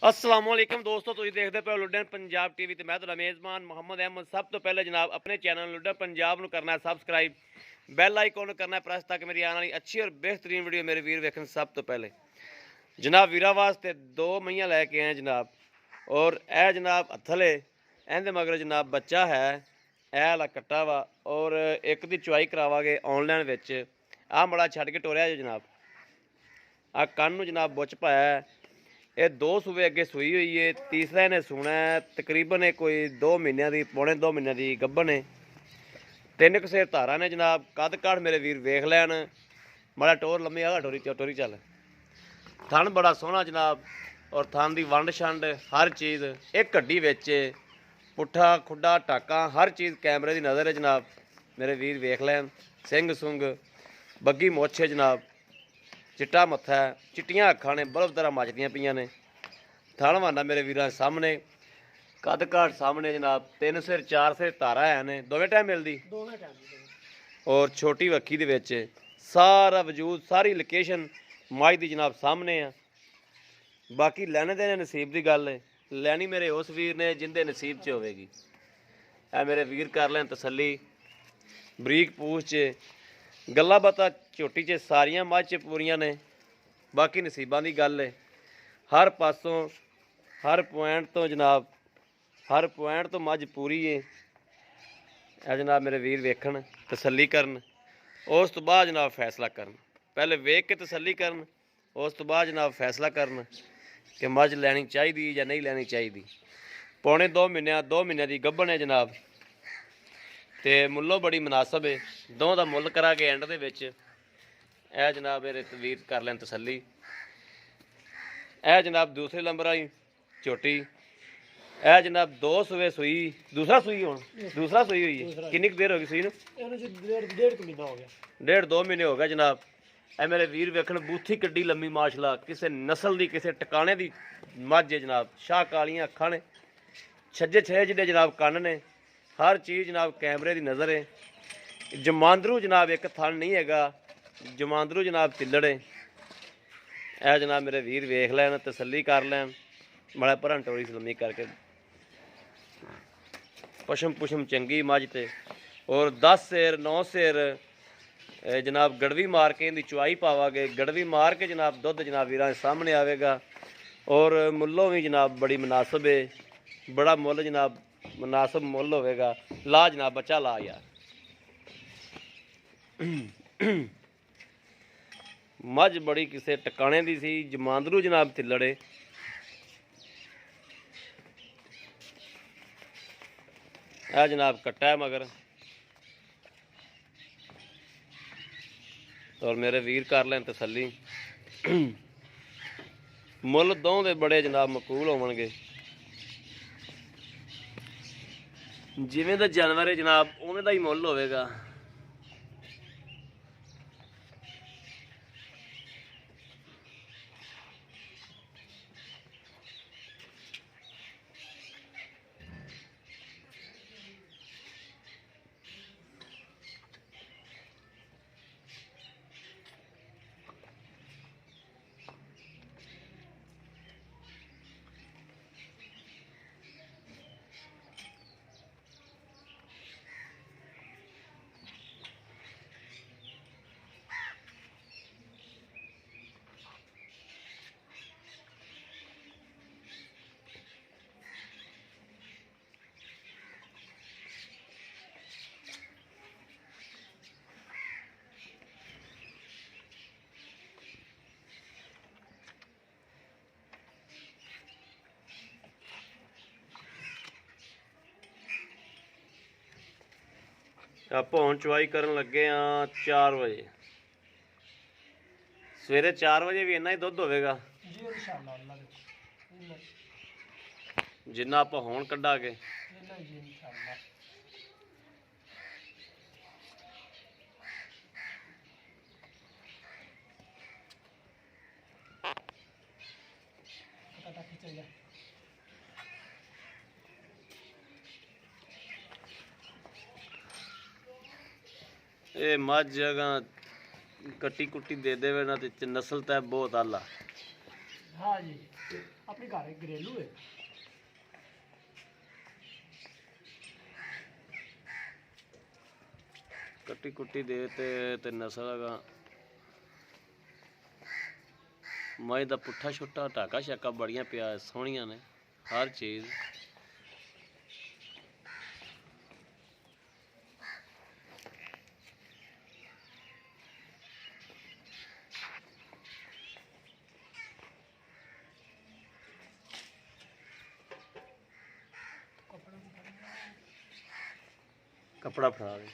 अस्सलाम वालेकुम दोस्तों, तुम देखते पे लुडन पंजाब टीवी। मैं तो मेज़बान मोहम्मद अहमद। सब तो पहले जनाब अपने चैनल लुडन पंजाब को करना है सबसक्राइब, बैल आइकॉन करना है प्रेस, ताकि मेरी आने वाली अच्छी और बेहतरीन वीडियो मेरे वीर वेखन। सब तो पहले जनाब वीरा वास्ते दो मईयां लैके आए जनाब, और यह जनाब हथले एंदे मगर जनाब बच्चा है, यह वाला कट्टा वा, और एक दी चुआई करावांगे ऑनलाइन विच। आ बड़ा छड्ड के टोरिया जो जनाब, आ कन्न जनाब बुच पाया। ये दो सूबे अगे सूई हुई है, तीसरा इन्हें सूना है। तकरीबन कोई 2 महीनों की, पौने 2 महीनों की गब्बन है। 3 कसेर धारा ने जनाब। कद काठ मेरे वीर वेख लैन, बड़ा टोर लम्मी आगा टोरी टोरी चल। थन बड़ा सोहना जनाब, और थन की वंड छंड हर चीज़ एक हड्डी विच, पुट्ठा खुड्डा टाका हर चीज़ कैमरे की नज़र है जनाब। मेरे वीर वेख लैन, सिंग सुंग बग्गी मुछ है जनाब, चिट्टा मत्था है, चिट्टियां अखां ने बल्ब तरह मचदियां पियां ने। थन वाना मेरे वीरां सामने, कद काठ सामने जनाब। 3 सिर 4 सिर धारा है ने, दोवें टाइम मिलदी, और छोटी वक्खी दे विच सारा वजूद, सारी लोकेशन मज दी जनाब सामने आ। बाकी लैने देने नसीब की गल है, लैनी मेरे उस वीर ने जिंदे नसीब च होवेगी। ऐ मेरे वीर कर लैन तसल्ली, बरीक पूछ च गल्लां बातां झोटी च सारियां मझ च पूरियां ने। बाकी नसीबां की गल है, हर पासों हर पॉइंट तो जनाब, हर पॉइंट तो मझ पूरी है। ए जनाब मेरे वीर वेखन, तसल्ली करन, उस तो बाद जनाब फैसला करन। पहले वेख के तसल्ली करन, उस तो बाद जनाब फैसला करन कि मझ लैनी चाहिए या नहीं लैनी चाहिए। पौने 2 महीने की गब्बन है जनाब, ते मुल्लों बड़ी मुनासब है। दों दा मुल करा के एंड दे विच ए जनाब मेरे वीर कर लैन तसल्ली। ए जनाब दूसरे नंबर आई झोटी, ए जनाब 2 सूबे सूई, दूसरा सूई हुण दूसरा सूई हुई है। कितनी देर हो गई सूई नूं? 1.5-2 महीने हो गए जनाब। ए मेरे वीर वेखण, बूथी किड्डी लम्मी माशाअल्लाह, किसी नस्ल की किसी टिकाने की मझ है जनाब। शाह कालियां अखां ने, छज्जे छे जिहड़े जनाब कन्न ने, हर चीज़ जनाब कैमरे की नज़र है। जमांदरू जनाब एक थन नहीं हैगा, जमांदरू जनाब तिल्लड़ है। ए जनाब मेरे वीर वेख लैन, तसल्ली कर लैन, बड़ा भरन टोरी सलमी करके। पशम पुशम चंगी मझ ते, और 10 सिर 9 सिर जनाब गड़वी मार के इनकी चुआई पावांगे। गड़वी मार के जनाब दुध जनाब वीरां सामने आवेगा, और मुल्लों भी जनाब बड़ी मुनासब है, बड़ा मुल जनाब मुनासब मुल होवेगा। ला जनाब बच्चा ला यार। मझ बड़ी किसी टिकाने की सी, जमांदरू जनाब तिल्लड़े। यह जनाब कट्टा है मगर, और मेरे वीर कर लैन तसल्ली। मुल दों दे बड़े जनाब मकबूल होवणगे। जिवें दा जानवर है जनाब, उवें दा ही मुल होवेगा। ਆਪਾਂ ਹੁਣ ਚੁਆਈ ਕਰਨ ਲੱਗੇ ਆ 4 ਵਜੇ। ਸਵੇਰੇ 4 ਵਜੇ ਵੀ ਇੰਨਾ ਹੀ ਦੁੱਧ ਹੋਵੇਗਾ ਜੀ ਇਨਸ਼ਾਅੱਲਾ, ਅੱਲਾ ਦੇ ਜਿੰਨਾ ਆਪਾਂ ਹੁਣ ਕੱਢਾਂਗੇ ਇੰਨਾ ਹੀ ਇਨਸ਼ਾਅੱਲਾ। ਪਤਾ ਖਿੱਚ ਗਿਆ। ये मझ अगर कट्टी कुट्टी दे देवे ना तो नस्ल तय बहुत आला। हाँ जी। ਆਪਣੇ ਘਰ ਇੱਕ ਘਰੇਲੂ ਹੈ। ਕੱਟੀ ਕੁੱਟੀ ਦੇ ਤੇ ਨਸਲ ਹੈਗਾ ਮੱਝ ਦਾ ਪੁੱਠਾ ਛੋਟਾ ਢਾਕਾ ਛਾਕਾ ਬੜੀਆਂ ਪਿਆ ਸੋਹਣੀਆਂ ਨੇ ਹਰ ਚੀਜ਼। कपड़ा फड़ा दे।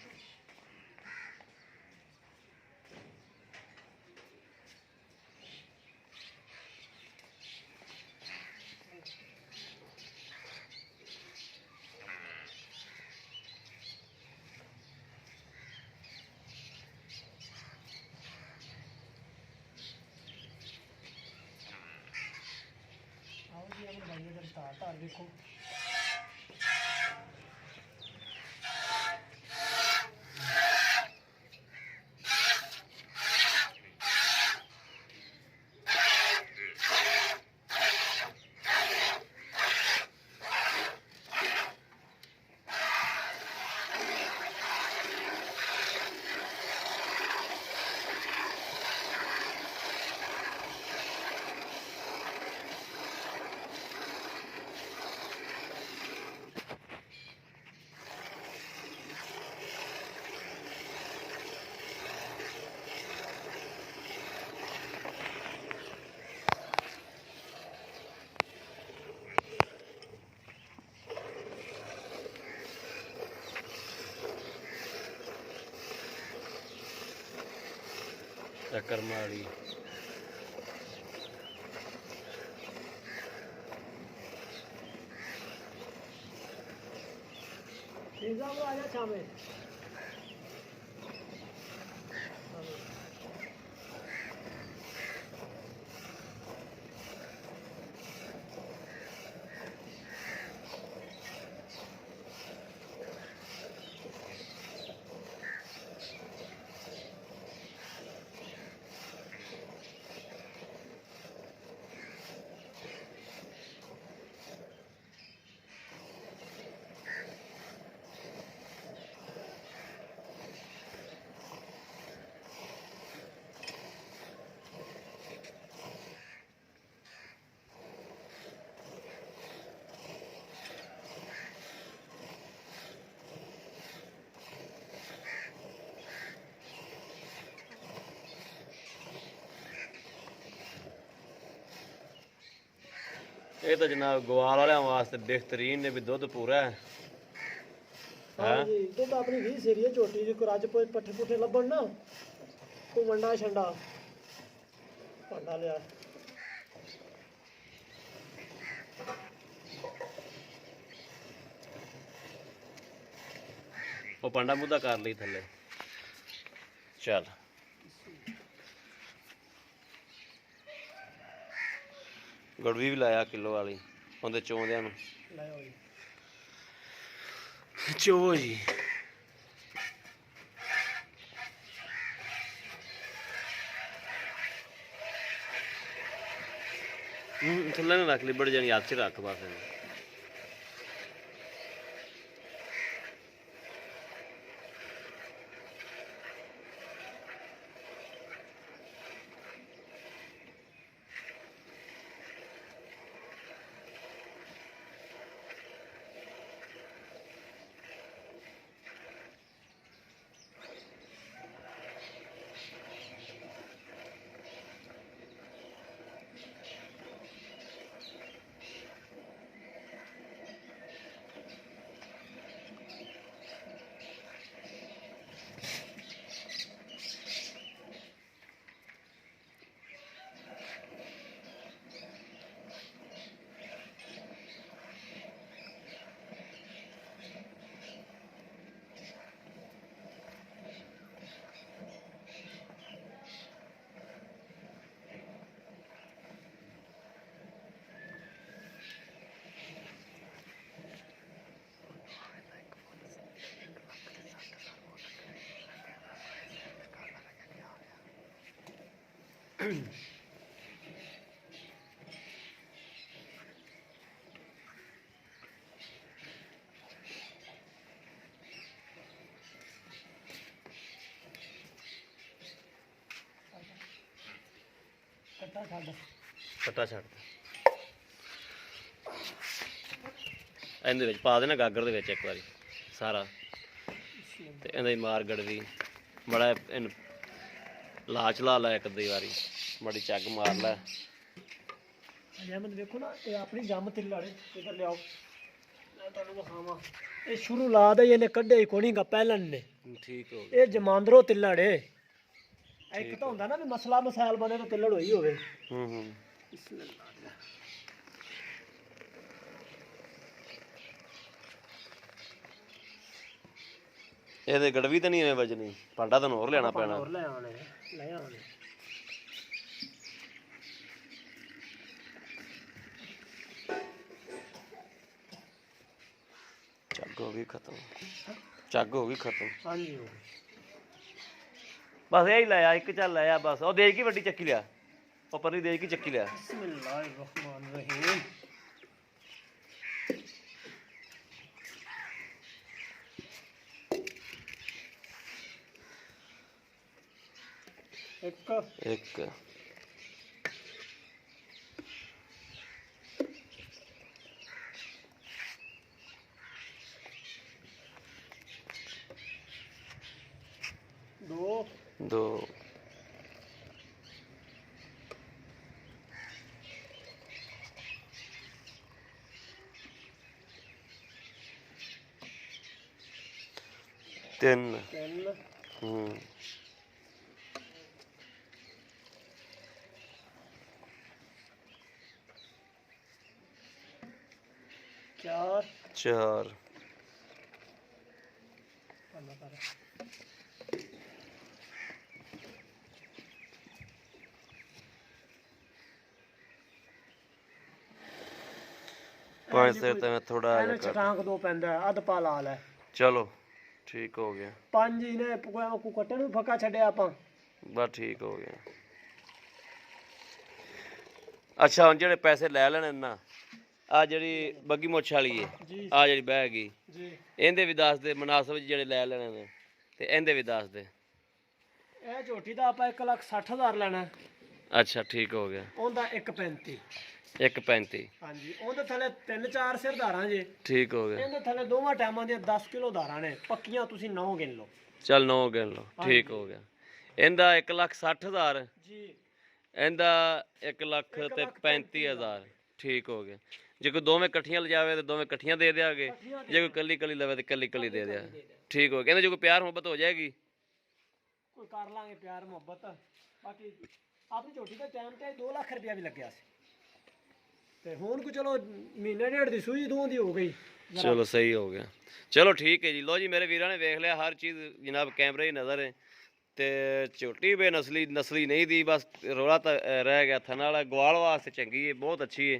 आओ जी अपने भाई इधर तार देखो। चक्कर मारी आजा शाम में। ਇਹ ਤਾਂ ਜਨਾਬ ਗਵਾਲ ਵਾਲਿਆਂ ਵਾਸਤੇ ਬਿਹਤਰੀਨ ਨੇ ਵੀ ਦੁੱਧ ਪੂਰਾ ਹੈ। हाँ जी दुध अपनी भी सीरी है छोटी जी कुराज पट्ठे पुट्ठे लभन ना को वंडा छंडा भांडा लिया। ਉਹ ਪਾਂਡਾ ਮੁੱਦਾ ਕਰ ਲਈ ਥੱਲੇ ਚੱਲ ਗੜਵੀ ਵੀ ਲਾਇਆ ਕਿਲੋ ਵਾਲੀ ਉਹਦੇ ਚੋਂਦਿਆਂ ਨੂੰ लाया हुई ਚੋ ਜੀ ਥੱਲੇ ਨਾ ਰੱਖ ਲਈ ਬੜ ਜਾਣੀ ਹੱਥ 'ਚ ਰੱਖ ਬਸ ਇਹਨੂੰ। ਕੱਟਾ ਛੱਡ ਕੱਟਾ ਛੱਡ ਇਹਦੇ ਵਿੱਚ ਪਾ ਦੇਣਾ ਗਾਗਰ ਦੇ ਵਿੱਚ ਇੱਕ ਵਾਰੀ ਸਾਰਾ ਤੇ ਇਹਦੀ ਮਾਰ ਗੜਵੀ ਬੜਾ ਇਹਨੂੰ ਲਾਚ ਲਾ ਲੈ ਇੱਕ ਦੀ ਵਾਰੀ ਬੜੀ ਚੱਗ ਮਾਰ ਲੈ ਅਜਮਨ ਵੇਖੋ ਨਾ ਇਹ ਆਪਣੀ ਜੰਮ ਤਿਲ ਵਾਲੇ ਇਧਰ ਲਿਆਓ ਮੈਂ ਤੁਹਾਨੂੰ ਵਿਖਾਵਾਂ ਇਹ ਸ਼ੁਰੂ ਲਾ ਦੇ ਇਹਨੇ ਕੱਢੇ ਹੀ ਕੋਣੀ ਗਾ ਪਹਿਲਣ ਨੇ ਠੀਕ ਹੋ ਗਿਆ ਇਹ ਜਮਾਂਦਰੋ ਤਿੱਲੜ ਏ ਇੱਕ ਤਾਂ ਹੁੰਦਾ ਨਾ ਵੀ ਮਸਲਾ ਮਸਾਇਲ ਬਣੇ ਤਾਂ ਤਿੱਲੜ ਹੋਈ ਹੋਵੇ ਇਹਦੇ ਗੜਵੀ ਤਾਂ ਨਹੀਂ ਐਵੇਂ ਵੱਜਣੀ ਭਾਂਡਾ ਤੁਹਾਨੂੰ ਹੋਰ ਲੈਣਾ ਪੈਣਾ ਹੋਰ ਲੈ ਆਉਣੇ ਚੱਗ ਹੋ ਗਈ ਖਤਮ ਚੱਗ ਹੋ ਗਈ ਖਤਮ ਹਾਂਜੀ ਬਸ ਇਹੀ ਲਾਇਆ ਇੱਕ ਚੱਲ ਲਾਇਆ ਬਸ ਉਹ ਦੇਖ ਕੀ ਵੱਡੀ ਚੱਕੀ ਲਿਆ ਉਹ ਪਰਲੀ ਦੇਖ ਕੀ ਚੱਕੀ ਲਿਆ ਬਿਸਮਿਲ੍ਲਾਹਿਰਰਹਿਮਾਨਿਰਰਹੀਮ ਇੱਕ 2 3 4 5 ਸਿਰ ਤੇ ਮੈਂ ਥੋੜਾ ਜਿਹਾ ਕਰ ਚਟਾਂਕ ਦੋ ਪੈਂਦਾ ਅੱਧ ਪਾ ਲਾ ਲੈ ਚਲੋ ਠੀਕ ਹੋ ਗਿਆ 5 ਇਹਨੇ ਕੋ ਕੱਟਣ ਨੂੰ ਫੱਕਾ ਛੱਡਿਆ ਆਪਾਂ ਬਸ ਠੀਕ ਹੋ ਗਿਆ ਅੱਛਾ ਹੁਣ ਜਿਹੜੇ ਪੈਸੇ ਲੈ ਲੈਣੇ ਨਾ ਆ ਜਿਹੜੀ ਬੱਗੀ ਮੁੱਛ ਵਾਲੀ ਏ ਆ ਜਿਹੜੀ ਬਹਿ ਗਈ ਜੀ ਇਹਦੇ ਵੀ ਦੱਸ ਦੇ ਮੁਨਾਸਬ ਜਿਹੜੇ ਲੈ ਲੈਣੇ ਨੇ ਤੇ ਇਹਦੇ ਵੀ ਦੱਸ ਦੇ ਇਹ ਝੋਟੀ ਦਾ ਆਪਾਂ 1,60,000 ਲੈਣਾ ਅੱਛਾ ਠੀਕ ਹੋ ਗਿਆ ਉਹਦਾ 1,35 1.35 ਹਾਂਜੀ ਉਹਦੇ ਥੱਲੇ 3-4 ਸਿਰ ਧਾਰਾਂ ਜੇ ਠੀਕ ਹੋ ਗਿਆ ਇਹਦੇ ਥੱਲੇ ਦੋਵਾਂ ਟਾਈਮਾਂ ਦੀਆਂ 10 ਕਿਲੋ ਧਾਰਾਂ ਨੇ ਪੱਕੀਆਂ ਤੁਸੀਂ 9 ਗਿਣ ਲਓ ਚੱਲ 9 ਗਿਣ ਲਓ ਠੀਕ ਹੋ ਗਿਆ ਇਹਦਾ 1,60,000 ਜੀ ਇਹਦਾ 1,35,000 ਠੀਕ ਹੋ ਗਿਆ ਜੇ ਕੋਈ ਦੋਵੇਂ ਇਕੱਠੀਆਂ ਲਿਜਾਵੇ ਤੇ ਦੋਵੇਂ ਇਕੱਠੀਆਂ ਦੇ ਦਿਆਂਗੇ ਜੇ ਕੋਈ ਕੱਲੀ ਕੱਲੀ ਲਵੇ ਤੇ ਕੱਲੀ ਕੱਲੀ ਦੇ ਦਿਆ ਠੀਕ ਹੋ ਗਿਆ ਕਹਿੰਦੇ ਜੇ ਕੋਈ ਪਿਆਰ ਮੁਹੱਬਤ ਹੋ ਜਾਏਗੀ ਕੋਈ ਕਰ ਲਾਂਗੇ ਪਿਆਰ ਮੁਹੱਬਤ ਬਾਕੀ ਆਪਣੀ ਝੋਟੀ ਦਾ ਟਾਈਮ ਤੇ 2 ਲੱਖ ਰੁਪਇਆ ਵੀ ਲੱਗਿਆ ਸੀ ਤੇ ਹੁਣ ਕੋ ਚਲੋ ਮਹੀਨੇ ਡੇਢ ਦੀ ਸੂਈ ਦੋ ਦੀ ਹੋ ਗਈ ਚਲੋ ਸਹੀ ਹੋ ਗਿਆ ਚਲੋ ਠੀਕ ਹੈ ਜੀ ਲੋ ਜੀ ਮੇਰੇ ਵੀਰਾਂ ਨੇ ਵੇਖ ਲਿਆ ਹਰ ਚੀਜ਼ ਜਨਾਬ ਕੈਮਰੇ ਹੀ ਨਜ਼ਰ ਹੈ ਤੇ ਝੋਟੀ ਬੇਨਸਲੀ ਨਸਲੀ ਨਹੀਂ ਦੀ ਬਸ ਰੌਲਾ ਤਾਂ ਰਹਿ ਗਿਆ ਥਣ ਵਾਲਾ ਗਵਾਲ ਵਾਸਤੇ ਚੰਗੀ ਹੈ ਬਹੁਤ ਅੱਛੀ ਹੈ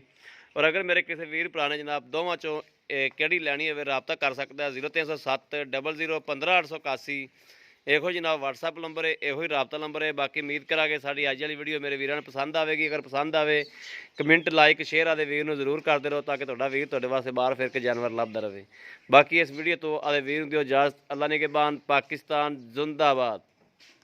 ਔਰ ਅਗਰ ਮੇਰੇ ਕਿਸੇ ਵੀਰ ਭਰਾ ਨੇ ਜਨਾਬ ਦੋਵਾਂ ਚੋਂ ਕਿਹੜੀ ਲੈਣੀ ਹੋਵੇ ਰਾਬਤਾ ਕਰ ਸਕਦਾ 0307 00 15881 ਇਹੋ ਜਨਾਬ WhatsApp ਨੰਬਰ ਹੈ ਇਹੋ ਹੀ ਰਾਬਤਾ ਨੰਬਰ ਹੈ ਬਾਕੀ ਉਮੀਦ ਕਰਾਂਗੇ ਸਾਡੀ ਅੱਜ ਵਾਲੀ ਵੀਡੀਓ ਮੇਰੇ ਵੀਰਾਂ ਨੂੰ ਪਸੰਦ ਆਵੇਗੀ ਅਗਰ ਪਸੰਦ ਆਵੇ ਕਮੈਂਟ ਲਾਈਕ ਸ਼ੇਅਰ ਆਦੇ ਵੀਰ ਨੂੰ ਜ਼ਰੂਰ ਕਰਦੇ ਰਹੋ ਤਾਂ ਕਿ ਤੁਹਾਡਾ ਵੀਰ ਤੁਹਾਡੇ ਵਾਸਤੇ ਬਾਹਰ ਫਿਰ ਕੇ ਜਾਨਵਰ ਲੱਭਦਾ ਰਹੇ ਬਾਕੀ ਇਸ ਵੀਡੀਓ ਤੋਂ ਆਦੇ ਵੀਰ ਨੂੰ ਦਿਓ ਇਜਾਜ਼ਤ ਅੱਲਾ ਨਿਗਹਿਬਾਨ ਪਾਕਿਸਤਾਨ ਜ਼ਿੰਦਾਬਾਦ